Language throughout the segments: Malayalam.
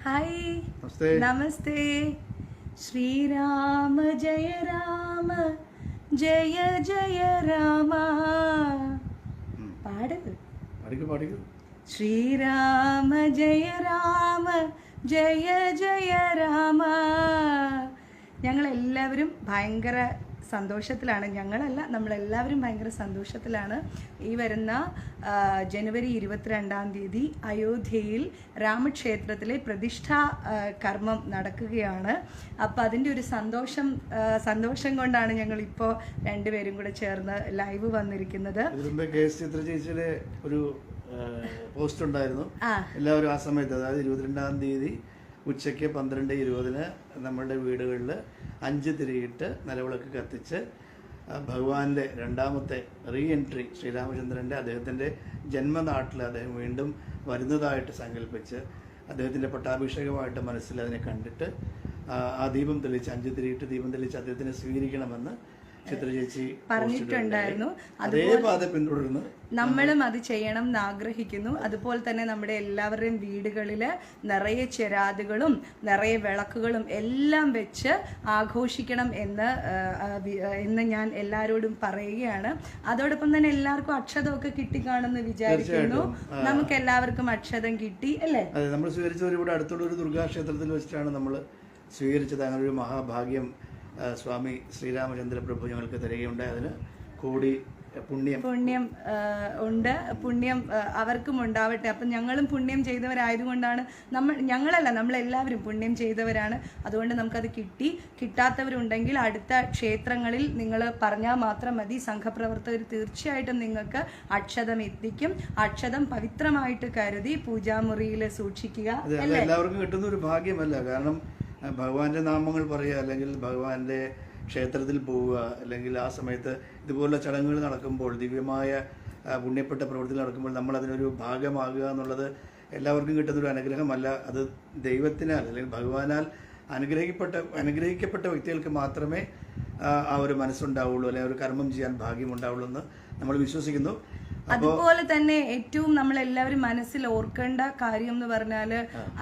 ഹായ് നമസ്തേ. നമസ്തേ. ശ്രീരാമ ജയ രാമ ജയ ജയ രാമ. പാട്. പാടിക്കൂ. ശ്രീരാമ ജയ രാമ ജയ ജയ രാമ. ഞങ്ങളെല്ലാവരും ഭയങ്കര സന്തോഷത്തിലാണ്. ഞങ്ങളല്ല, നമ്മളെല്ലാവരും ഭയങ്കര സന്തോഷത്തിലാണ്. ഈ വരുന്ന ജനുവരി 22-ാം തീയതി അയോധ്യയിൽ രാമക്ഷേത്രത്തിലെ പ്രതിഷ്ഠാ കർമ്മം നടക്കുകയാണ്. അപ്പോൾ അതിൻ്റെ ഒരു സന്തോഷം കൊണ്ടാണ് ഞങ്ങളിപ്പോൾ രണ്ടുപേരും കൂടെ ചേർന്ന് ലൈവ് വന്നിരിക്കുന്നത്. ചിത്ര ചേച്ചിയുടെ ഒരു പോസ്റ്റ് ഉണ്ടായിരുന്നു. എല്ലാവരും ആ സമയത്ത്, അതായത് 22-ാം തീയതി ഉച്ചയ്ക്ക് 12:20 നമ്മളുടെ വീടുകളിൽ 5 തിരിയിട്ട് നിലവിളക്ക് കത്തിച്ച് ഭഗവാന്റെ രണ്ടാമത്തെ റീ എൻട്രി ശ്രീരാമചന്ദ്രൻ്റെ അദ്ദേഹത്തിൻ്റെ ജന്മനാട്ടിൽ അദ്ദേഹം വീണ്ടും വരുന്നതായിട്ട് സങ്കല്പിച്ച് അദ്ദേഹത്തിൻ്റെ പട്ടാഭിഷേകമായിട്ട് മനസ്സിൽ അതിനെ കണ്ടിട്ട് ആ ദീപം തെളിച്ച് 5 തിരിയിട്ട് ദീപം തെളിച്ച് അദ്ദേഹത്തിനെ സ്വീകരിക്കണമെന്ന് ചിത്ര ചേച്ചി പറഞ്ഞിട്ടുണ്ടായിരുന്നു. അതേപോലെ പിന്തുടർന്ന് നമ്മളും അത് ചെയ്യണം എന്ന് ആഗ്രഹിക്കുന്നു. അതുപോലെ തന്നെ നമ്മുടെ എല്ലാവരുടെയും വീടുകളിൽ നിറയെ ചെരാതുകളും നിറയെ വിളക്കുകളും എല്ലാം വെച്ച് ആഘോഷിക്കണം എന്ന് ഞാൻ എല്ലാവരോടും പറയുകയാണ്. അതോടൊപ്പം തന്നെ എല്ലാവർക്കും അക്ഷതമൊക്കെ കിട്ടിക്കാണെന്ന് വിചാരിക്കുന്നു. നമുക്ക് എല്ലാവർക്കും അക്ഷതം കിട്ടി അല്ലേ? അതെ, നമ്മൾ സ്വീകരിച്ചത് ഇവിടെ അടുത്തുള്ള ഒരു ദുർഗാക്ഷേത്രത്തിൽ വെച്ചിട്ടാണ് നമ്മൾ സ്വീകരിച്ചത്. അങ്ങനെ ഒരു മഹാഭാഗ്യം സ്വാമി ശ്രീരാമചന്ദ്ര പ്രഭു ഞങ്ങൾക്ക് തരികയുണ്ടായി. അതിന് കൂടി പുണ്യം ഉണ്ട്. പുണ്യം അവർക്കും ഉണ്ടാവട്ടെ. അപ്പം ഞങ്ങളും പുണ്യം ചെയ്തവരായതുകൊണ്ടാണ് നമ്മളെല്ലാവരും പുണ്യം ചെയ്തവരാണ്. അതുകൊണ്ട് നമുക്കത് കിട്ടാത്തവരുണ്ടെങ്കിൽ അടുത്ത ക്ഷേത്രങ്ങളിൽ നിങ്ങൾ പറഞ്ഞാൽ മാത്രം മതി. സംഘപ്രവർത്തകർ തീർച്ചയായിട്ടും നിങ്ങൾക്ക് അക്ഷതം എത്തിക്കും. അക്ഷതം പവിത്രമായിട്ട് കരുതി പൂജാമുറിയിൽ സൂക്ഷിക്കുക. എല്ലാവർക്കും കിട്ടുന്ന ഒരു ഭാഗ്യമല്ല. കാരണം ഭഗവാന്റെ നാമങ്ങൾ പറയുക, അല്ലെങ്കിൽ ഭഗവാന്റെ ക്ഷേത്രത്തിൽ പോവുക, അല്ലെങ്കിൽ ആ സമയത്ത് ഇതുപോലുള്ള ചടങ്ങുകൾ നടക്കുമ്പോൾ, ദിവ്യമായ പുണ്യപ്പെട്ട പ്രവൃത്തികൾ നടക്കുമ്പോൾ നമ്മൾ അതിനൊരു ഭാഗമാകുക എന്നുള്ളത് എല്ലാവർക്കും കിട്ടുന്നൊരു അനുഗ്രഹമല്ല. അത് ദൈവത്തിനാൽ അല്ലെങ്കിൽ ഭഗവാനാൽ അനുഗ്രഹിക്കപ്പെട്ട വ്യക്തികൾക്ക് മാത്രമേ ആ ഒരു മനസ്സുണ്ടാവുള്ളൂ, അല്ലെങ്കിൽ ഒരു കർമ്മം ചെയ്യാൻ ഭാഗ്യമുണ്ടാവുള്ളൂ എന്ന് നമ്മൾ വിശ്വസിക്കുന്നു. അതുപോലെ തന്നെ ഏറ്റവും നമ്മളെല്ലാവരും മനസ്സിൽ ഓർക്കേണ്ട കാര്യം എന്ന് പറഞ്ഞാൽ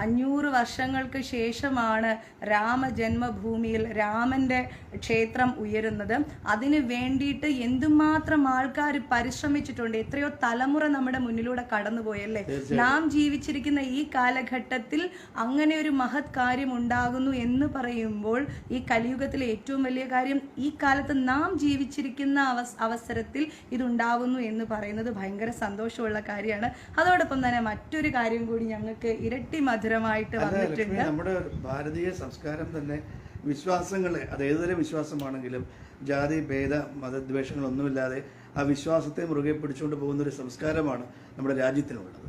500 വർഷങ്ങൾക്ക് ശേഷമാണ് രാമജന്മഭൂമിയിൽ രാമന്റെ ക്ഷേത്രം ഉയരുന്നത്. അതിന് വേണ്ടിയിട്ട് എന്തുമാത്രം ആൾക്കാർ പരിശ്രമിച്ചിട്ടുണ്ട്. എത്രയോ തലമുറ നമ്മുടെ മുന്നിലൂടെ കടന്നുപോയല്ലേ. നാം ജീവിച്ചിരിക്കുന്ന ഈ കാലഘട്ടത്തിൽ അങ്ങനെ ഒരു മഹത് കാര്യം ഉണ്ടാകുന്നു എന്ന് പറയുമ്പോൾ ഈ കലിയുഗത്തിലെ ഏറ്റവും വലിയ കാര്യം, ഈ കാലത്ത് നാം ജീവിച്ചിരിക്കുന്ന അവസരത്തിൽ ഇതുണ്ടാവുന്നു എന്ന് പറയുന്നത് ഭയങ്കര സന്തോഷമുള്ള കാര്യമാണ്. അതോടൊപ്പം തന്നെ മറ്റൊരു കാര്യം കൂടി ഞങ്ങൾക്ക് ഇരട്ടി മധുരമായിട്ട് വന്നിട്ടുണ്ട്. നമ്മുടെ ഭാരതീയ സംസ്കാരം തന്നെ വിശ്വാസങ്ങളെ, അത് ഏതുതരം വിശ്വാസമാണെങ്കിലും ജാതി ഭേദ മതദ്വേഷങ്ങളൊന്നുമില്ലാതെ ആ വിശ്വാസത്തെ മുറുകെ പിടിച്ചുകൊണ്ട് പോകുന്ന ഒരു സംസ്കാരമാണ് നമ്മുടെ രാജ്യത്തിനുള്ളത്.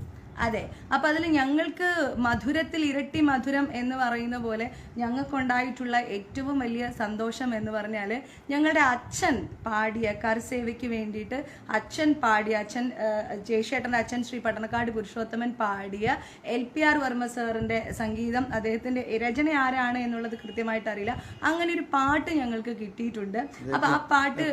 അതെ. അപ്പം അതിൽ ഞങ്ങൾക്ക് മധുരത്തിൽ ഇരട്ടി മധുരം എന്ന് പറയുന്ന പോലെ ഞങ്ങൾക്കുണ്ടായിട്ടുള്ള ഏറ്റവും വലിയ സന്തോഷം എന്ന് പറഞ്ഞാൽ ഞങ്ങളുടെ അച്ഛൻ പാടിയ കർസേവയ്ക്ക് വേണ്ടിയിട്ട് അച്ഛൻ ജയശേട്ടൻ്റെ അച്ഛൻ ശ്രീ പട്ടണക്കാട് പുരുഷോത്തമൻ പാടിയ LPR വർമ്മ സാറിൻ്റെ സംഗീതം, അദ്ദേഹത്തിൻ്റെ രചന ആരാണ് എന്നുള്ളത് കൃത്യമായിട്ട് അറിയില്ല. അങ്ങനെ ഒരു പാട്ട് ഞങ്ങൾക്ക് കിട്ടിയിട്ടുണ്ട്. അപ്പം ആ പാട്ട്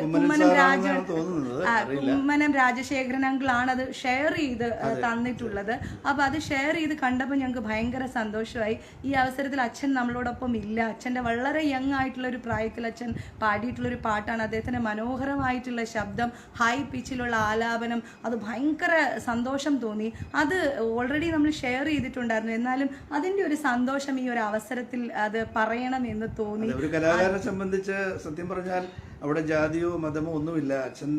കുമ്മനം രാജശേഖരൻ അങ്കിളാണ് അത് ഷെയർ ചെയ്ത് തന്നിട്ടുള്ളത്. അപ്പൊ അത് ഷെയർ ചെയ്ത് കണ്ടപ്പോൾ ഞങ്ങൾക്ക് ഭയങ്കര സന്തോഷമായി. ഈ അവസരത്തിൽ അച്ഛൻ നമ്മളോടൊപ്പം ഇല്ല. അച്ഛൻ്റെ വളരെ യങ് ആയിട്ടുള്ള ഒരു പ്രായത്തിൽ അച്ഛൻ പാടിയിട്ടുള്ളൊരു പാട്ടാണ്. അദ്ദേഹത്തിൻ്റെ മനോഹരമായിട്ടുള്ള ശബ്ദം, ഹൈ പിച്ചിലുള്ള ആലാപനം, അത് ഭയങ്കര സന്തോഷം തോന്നി. അത് ഓൾറെഡി നമ്മൾ ഷെയർ ചെയ്തിട്ടുണ്ടായിരുന്നു. എന്നാലും അതിൻ്റെ ഒരു സന്തോഷം ഈ ഒരു അവസരത്തിൽ അത് പറയണം എന്ന് തോന്നി. ഒരു കലാകാരനെ സംബന്ധിച്ച് സത്യം പറഞ്ഞാൽ അവിടെ ജാതിയോ മതമോ ഒന്നുമില്ല. അച്ഛൻ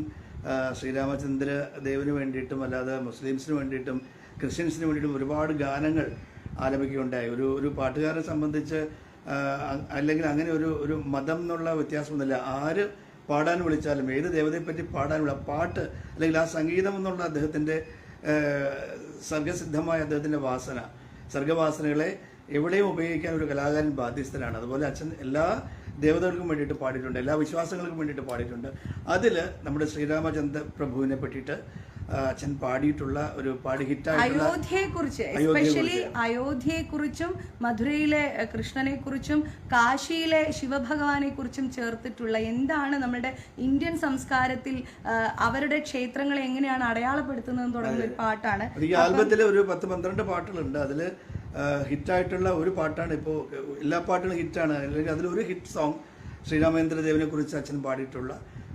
ശ്രീരാമചന്ദ്ര ദേവന് വേണ്ടിയിട്ടും അല്ലാതെ മുസ്ലിംസിന് വേണ്ടിയിട്ടും ക്രിസ്ത്യൻസിന് വേണ്ടിയിട്ടും ഒരുപാട് ഗാനങ്ങൾ ആലപിക്കുകയുണ്ടായി. ഒരു പാട്ടുകാരനെ സംബന്ധിച്ച് അല്ലെങ്കിൽ അങ്ങനെ ഒരു മതം എന്നുള്ള വ്യത്യാസമൊന്നുമില്ല. ആര് പാടാൻ വിളിച്ചാലും, ഏത് ദേവതയെപ്പറ്റി പാടാനുള്ള പാട്ട് അല്ലെങ്കിൽ ആ സംഗീതം എന്നുള്ള അദ്ദേഹത്തിൻ്റെ സർഗസിദ്ധമായ അദ്ദേഹത്തിൻ്റെ സർഗവാസനകളെ എവിടെയും ഉപയോഗിക്കാൻ ഒരു കലാകാരൻ ബാധ്യസ്ഥനാണ്. അതുപോലെ അച്ഛൻ എല്ലാ ദേവതകൾക്കും വേണ്ടിയിട്ട് പാടിയിട്ടുണ്ട്, എല്ലാ വിശ്വാസങ്ങൾക്കും വേണ്ടിയിട്ട് പാടിയിട്ടുണ്ട്. അതിൽ നമ്മുടെ ശ്രീരാമചന്ദ്ര പ്രഭുവിനെ പറ്റിയിട്ട് അച്ഛൻ പാടിയിട്ടുള്ള ഒരു പാടി ഹിറ്റായിട്ടുള്ള അയോധ്യയെക്കുറിച്ച്, എസ്പെഷ്യലി അയോധ്യയെക്കുറിച്ചും മധുരയിലെ കൃഷ്ണനെക്കുറിച്ചും കാശിയിലെ ശിവഭഗവാനെക്കുറിച്ചും ചേർത്തിട്ടുള്ള എന്താണ് നമ്മുടെ ഇന്ത്യൻ സംസ്കാരത്തിൽ അവരുടെ ക്ഷേത്രങ്ങളെ എങ്ങനെയാണ് അടയാളപ്പെടുത്തുന്നതെന്ന് തുടങ്ങുന്ന ഒരു പാട്ടാണ്. ഈ ആൽബത്തിൽ ഒരു 10-12 പാട്ടുകളുണ്ട്. അതിൽ ഹിറ്റായിട്ടുള്ള ഒരു പാട്ടാണ് ഇപ്പോൾ. എല്ലാ പാട്ടുകളും ഹിറ്റാണ്, അല്ലെങ്കിൽ അതിലൊരു ഹിറ്റ് സോങ് ശ്രീരാമചന്ദ്രദേവനെ കുറിച്ച് അച്ഛൻ പാടിയിട്ടുള്ള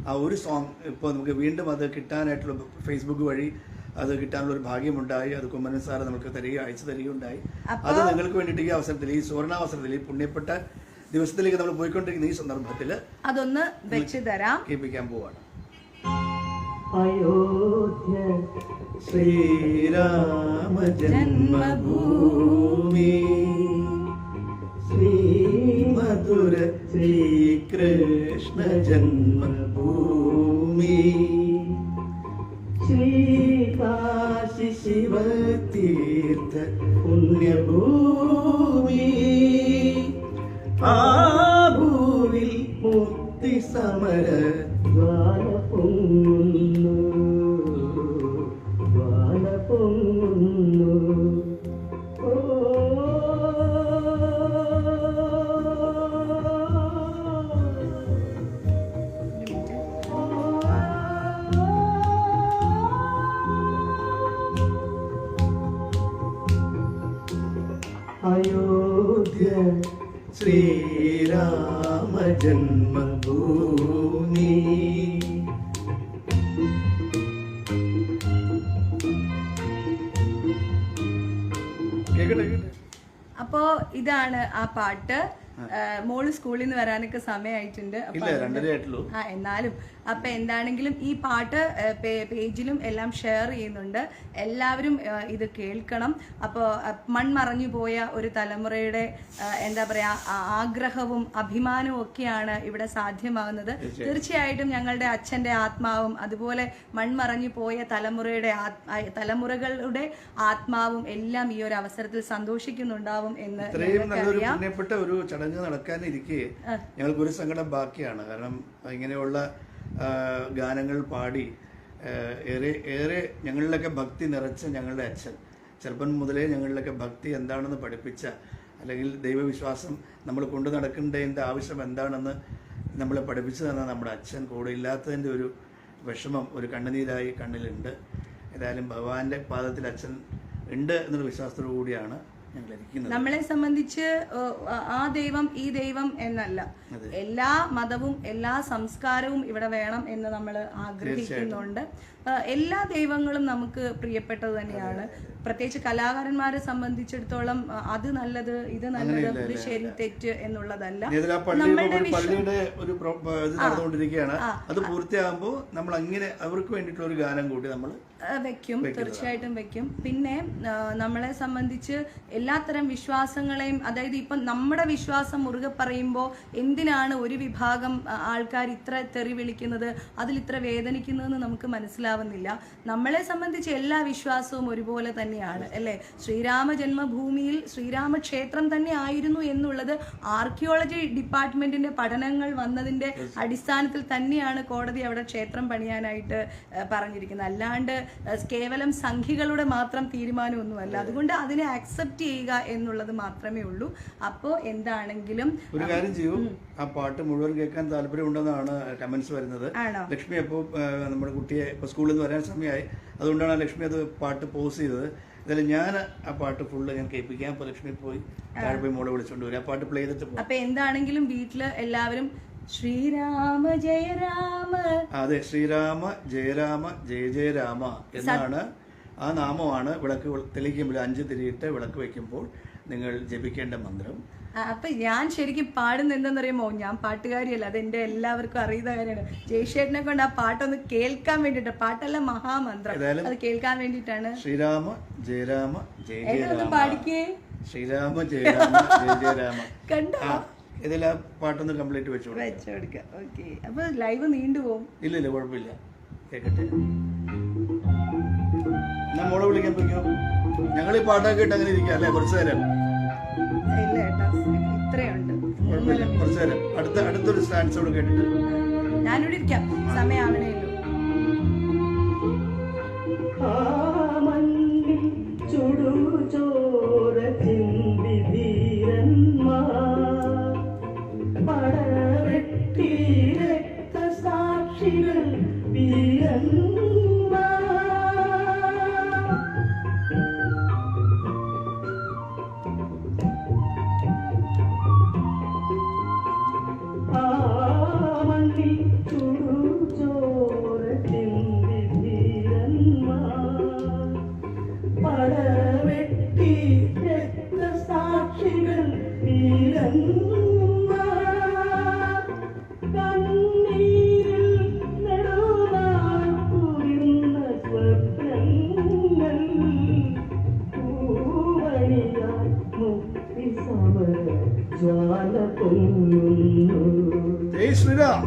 ആ ഒരു സോങ് ഇപ്പോൾ നമുക്ക് വീണ്ടും അത് കിട്ടാനായിട്ടുള്ള ഫേസ്ബുക്ക് വഴി അത് കിട്ടാനുള്ള ഒരു ഭാഗ്യമുണ്ടായി. അത് കുമ്മനം സാറ് നമുക്ക് അയച്ചു തരികയുണ്ടായി. അത് നിങ്ങൾക്ക് വേണ്ടിയിട്ട് ഈ അവസരത്തിൽ, ഈ സുവർണാവസരത്തിൽ, ഈ പുണ്യപ്പെട്ട ദിവസത്തിലേക്ക് നമ്മൾ പോയിക്കൊണ്ടിരിക്കുന്ന ഈ സന്ദർഭത്തിൽ അതൊന്ന് വെച്ച് തരാം, കേൾപ്പിക്കാൻ പോവാണ്. അയോധ്യ ശ്രീരാമ ജന്മഭൂമി, ശ്രീമധുര ശ്രീകൃഷ്ണ ജന്മഭൂമി, ശ്രീകാശി ശിവതീർത്ഥ പുണ്യഭൂമി, ആ ഭൂവിൽ മുക്തി സമര ജ്വാല പൊങ്ങുന്നു, ജ്വാല പൊങ്ങുന്നു. അയോധ്യ ശ്രീരാമ ജന്മഭൂമി. അപ്പോ ഇതാണ് ആ പാട്ട്. മോള് സ്കൂളിൽ നിന്ന് വരാനൊക്കെ സമയമായിട്ടുണ്ട്. എന്നാലും അപ്പൊ എന്താണെങ്കിലും ഈ പാട്ട് പേജിലും എല്ലാം ഷെയർ ചെയ്യുന്നുണ്ട്. എല്ലാവരും ഇത് കേൾക്കണം. അപ്പോൾ മൺമറഞ്ഞു പോയ ഒരു തലമുറയുടെ എന്താ പറയാ ആഗ്രഹവും അഭിമാനവും ഒക്കെയാണ് ഇവിടെ സാധ്യമാകുന്നത്. തീർച്ചയായിട്ടും ഞങ്ങളുടെ അച്ഛന്റെ ആത്മാവും അതുപോലെ മൺമറഞ്ഞു പോയ തലമുറകളുടെ ആത്മാവും എല്ലാം ഈ ഒരു അവസരത്തിൽ സന്തോഷിക്കുന്നുണ്ടാവും എന്ന് അറിയാം. ഒരു ചടങ്ങ് നടക്കാനിരിക്കെ ഞങ്ങൾക്ക് ഒരു സങ്കടം ബാക്കിയാണ്. കാരണം ഇങ്ങനെയുള്ള ഗാനങ്ങൾ പാടി ഏറെ ഞങ്ങളിലൊക്കെ ഭക്തി നിറച്ച ഞങ്ങളുടെ അച്ഛൻ, ചെറുപ്പം മുതലേ ഞങ്ങളിലൊക്കെ ഭക്തി എന്താണെന്ന് പഠിപ്പിച്ച, അല്ലെങ്കിൽ ദൈവവിശ്വാസം നമ്മൾ കൊണ്ടു നടക്കേണ്ടതിൻ്റെ ആവശ്യം എന്താണെന്ന് നമ്മളെ പഠിപ്പിച്ചു തന്ന നമ്മുടെ അച്ഛൻ കൂടെ ഇല്ലാത്തതിൻ്റെ ഒരു വിഷമം, ഒരു കണ്ണുനീരായി കണ്ണിലുണ്ട്. ഏതായാലും ഭഗവാന്റെ പാദത്തിൽ അച്ഛൻ ഉണ്ട് എന്നുള്ള വിശ്വാസത്തോടു കൂടിയാണ് നമ്മളെ സംബന്ധിച്ച് ആ ദൈവം ഈ ദൈവം എന്നല്ല, എല്ലാ മതവും എല്ലാ സംസ്കാരവും ഇവിടെ വേണം എന്ന് നമ്മൾ ആഗ്രഹിക്കുന്നുണ്ട്. എല്ലാ ദൈവങ്ങളും നമുക്ക് പ്രിയപ്പെട്ടത് തന്നെയാണ്. പ്രത്യേകിച്ച് കലാകാരന്മാരെ സംബന്ധിച്ചിടത്തോളം അത് നല്ലത്, ഇത് നല്ലത്, ഇത് ശരി തെറ്റ് എന്നുള്ളതല്ല. പള്ളിയുടെ ഒരു നടന്നുകൊണ്ടിരിക്കുകയാണ്. അത് പൂർത്തിയാകുമ്പോൾ നമ്മൾ അങ്ങനെ അവർക്ക് വേണ്ടിയിട്ടുള്ള ഒരു ഗാനം കൂടി നമ്മൾ വെക്കും, തീർച്ചയായിട്ടും വെക്കും. പിന്നെ നമ്മളെ സംബന്ധിച്ച് എല്ലാത്തരം വിശ്വാസങ്ങളെയും, അതായത് ഇപ്പം നമ്മുടെ വിശ്വാസം മുറുകെ പറയുമ്പോൾ എന്തിനാണ് ഒരു വിഭാഗം ആൾക്കാർ ഇത്ര തെറി വിളിക്കുന്നത്, അതിൽ ഇത്ര വേദനിക്കുന്നതെന്ന് നമുക്ക് മനസ്സിലാവുന്നില്ല. നമ്മളെ സംബന്ധിച്ച് എല്ലാ വിശ്വാസവും ഒരുപോലെ തന്നെയാണ്, അല്ലേ? ശ്രീരാമ ജന്മഭൂമിയിൽ ശ്രീരാമക്ഷേത്രം തന്നെ ആയിരുന്നു എന്നുള്ളത് ആർക്കിയോളജി ഡിപ്പാർട്ട്മെന്റിന്റെ പഠനങ്ങൾ വന്നതിന്റെ അടിസ്ഥാനത്തിൽ തന്നെയാണ് കോടതി അവിടെ ക്ഷേത്രം പണിയാനായിട്ട് പറഞ്ഞിരിക്കുന്നത്. അല്ലാണ്ട് കേവലം സംഖ്യകളുടെ മാത്രം തീരുമാനമൊന്നുമല്ല. അതുകൊണ്ട് അതിനെ അക്സെപ്റ്റ് ചെയ്യുക എന്നുള്ളത് മാത്രമേ ഉള്ളൂ. അപ്പോൾ എന്താണെങ്കിലും ഒരു കാര്യം ചെയ്യൂ, ആ പാട്ട് മുഴുവൻ കേൾക്കാൻ താല്പര്യമുണ്ടെന്നാണ് കമന്റ്സ് വരുന്നത്. ലക്ഷ്മി അപ്പോൾ നമ്മുടെ കുട്ടിയെ ഇപ്പോൾ സ്കൂളിൽ നിന്ന് വരാൻ സമയമായി, അതുകൊണ്ടാണ് ലക്ഷ്മി അത് പാട്ട് പോസ് ചെയ്തത്. എന്തായാലും ഞാൻ ആ പാട്ട് ഫുള്ള് ഞാൻ കേൾപ്പിക്കാം. അപ്പോൾ ലക്ഷ്മി പോയി താഴെ പോയി മോളെ വിളിച്ചോണ്ട് വരും, ആ പാട്ട് പ്ലേ ചെയ്തിട്ട് പോകും. അപ്പൊ എന്താണെങ്കിലും വീട്ടില് എല്ലാവരും ശ്രീരാമ ജയ രാമ, അതെ, ശ്രീരാമ ജയ രാമ ജയ ജയ രാമ എന്നാണ് ആ നാമമാണ് വിളക്ക് തെളിയിക്കുമ്പോൾ 5 തിരിയിട്ട് വിളക്ക് വെക്കുമ്പോൾ നിങ്ങൾ ജപിക്കേണ്ട മന്ത്രം. അപ്പൊ ഞാൻ ശരിക്കും പാടുന്ന എന്താണെന്നറിയാമോ, ഞാൻ പാട്ടുകാരിയല്ല, അതെന്റെ എല്ലാവർക്കും അറിയുന്ന കാര്യമാണ്. ജയശേട്ടനെ കൊണ്ട് ആ പാട്ടൊന്ന് കേൾക്കാൻ വേണ്ടിട്ട്, പാട്ടല്ല മഹാമന്ത്രം, അത് കേൾക്കാൻ വേണ്ടിട്ടാണ്. ശ്രീരാമ ജയ രാമ ജയ ജയ രാമ, പാടിക്കേ. ശ്രീരാമ ജയ രാമ ജയ ജയ രാമ. കണ്ടോ, ഇതെല്ലാം പാട്ടൊന്ന് കംപ്ലീറ്റ് വെച്ചു കൊടുക്കാം. ഓക്കെ, അപ്പൊ ലൈവ് നീണ്ടുപോകും. ഇല്ല കുഴപ്പമില്ല, കേക്കട്ടെ. ഞാൻ മോളെ വിളിക്കാൻ പോയിക്കോ. ഞങ്ങൾ ഈ പാട്ടൊക്കെ ഇട്ട് അങ്ങനെ ഇരിക്കാം അല്ലേ കുറച്ചു നേരം? ഇല്ല ഏട്ടാ, ഇത്രയുണ്ട്, കുഴപ്പമില്ല, കുറച്ചു നേരം. അടുത്തൊരു സ്റ്റാൻസോട് കേട്ടിട്ട് ഞാനിവിടെ ഇരിക്കാം, സമയമാവണേ ഉള്ളൂ. ജയ് ശ്രീരാം.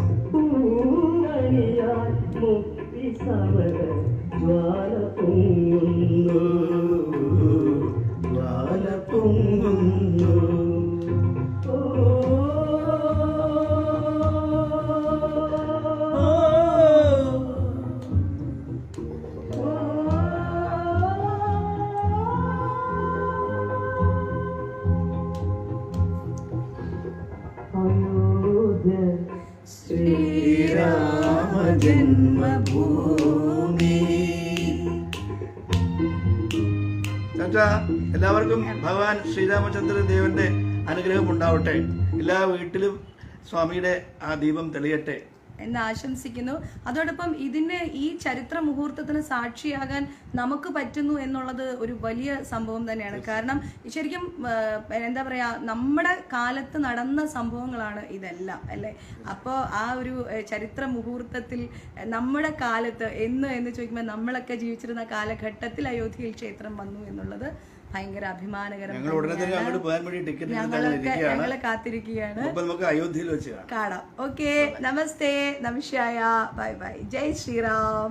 ജ്വാല പൊങ്ങുന്നു. ശ്രീരാമ ജന്മഭൂമി. ചാച്ചാ, എല്ലാവർക്കും ഭഗവാൻ ശ്രീരാമചന്ദ്ര ദേവന്റെ അനുഗ്രഹം ഉണ്ടാവട്ടെ. എല്ലാ വീട്ടിലും സ്വാമിയുടെ ആ ദീപം തെളിയട്ടെ എന്ന് ആശംസിക്കുന്നു. അതോടൊപ്പം ഇതിന്റെ ഈ ചരിത്ര മുഹൂർത്തത്തിന് സാക്ഷിയാകാൻ നമുക്ക് പറ്റുന്നു എന്നുള്ളത് ഒരു വലിയ സംഭവം തന്നെയാണ്. കാരണം ശരിക്കും എന്താ പറയാ, നമ്മുടെ കാലത്ത് നടന്ന സംഭവങ്ങളാണ് ഇതെല്ലാം അല്ലേ. അപ്പോൾ ആ ഒരു ചരിത്ര മുഹൂർത്തത്തിൽ നമ്മുടെ കാലത്ത് എന്ന് ചോദിക്കുമ്പോൾ നമ്മളൊക്കെ ജീവിച്ചിരുന്ന കാലഘട്ടത്തിൽ അയോധ്യയിൽ ക്ഷേത്രം വന്നു എന്നുള്ളത് ഭയങ്കര അഭിമാനകരം. ഞങ്ങള് കാത്തിരിക്കുകയാണ്. നമുക്ക് അയോധ്യയിൽ വെച്ച് കാണാം. ഓക്കെ, നമസ്തേ, നമസ്കാര, ബൈ ബൈ, ജയ് ശ്രീറാം.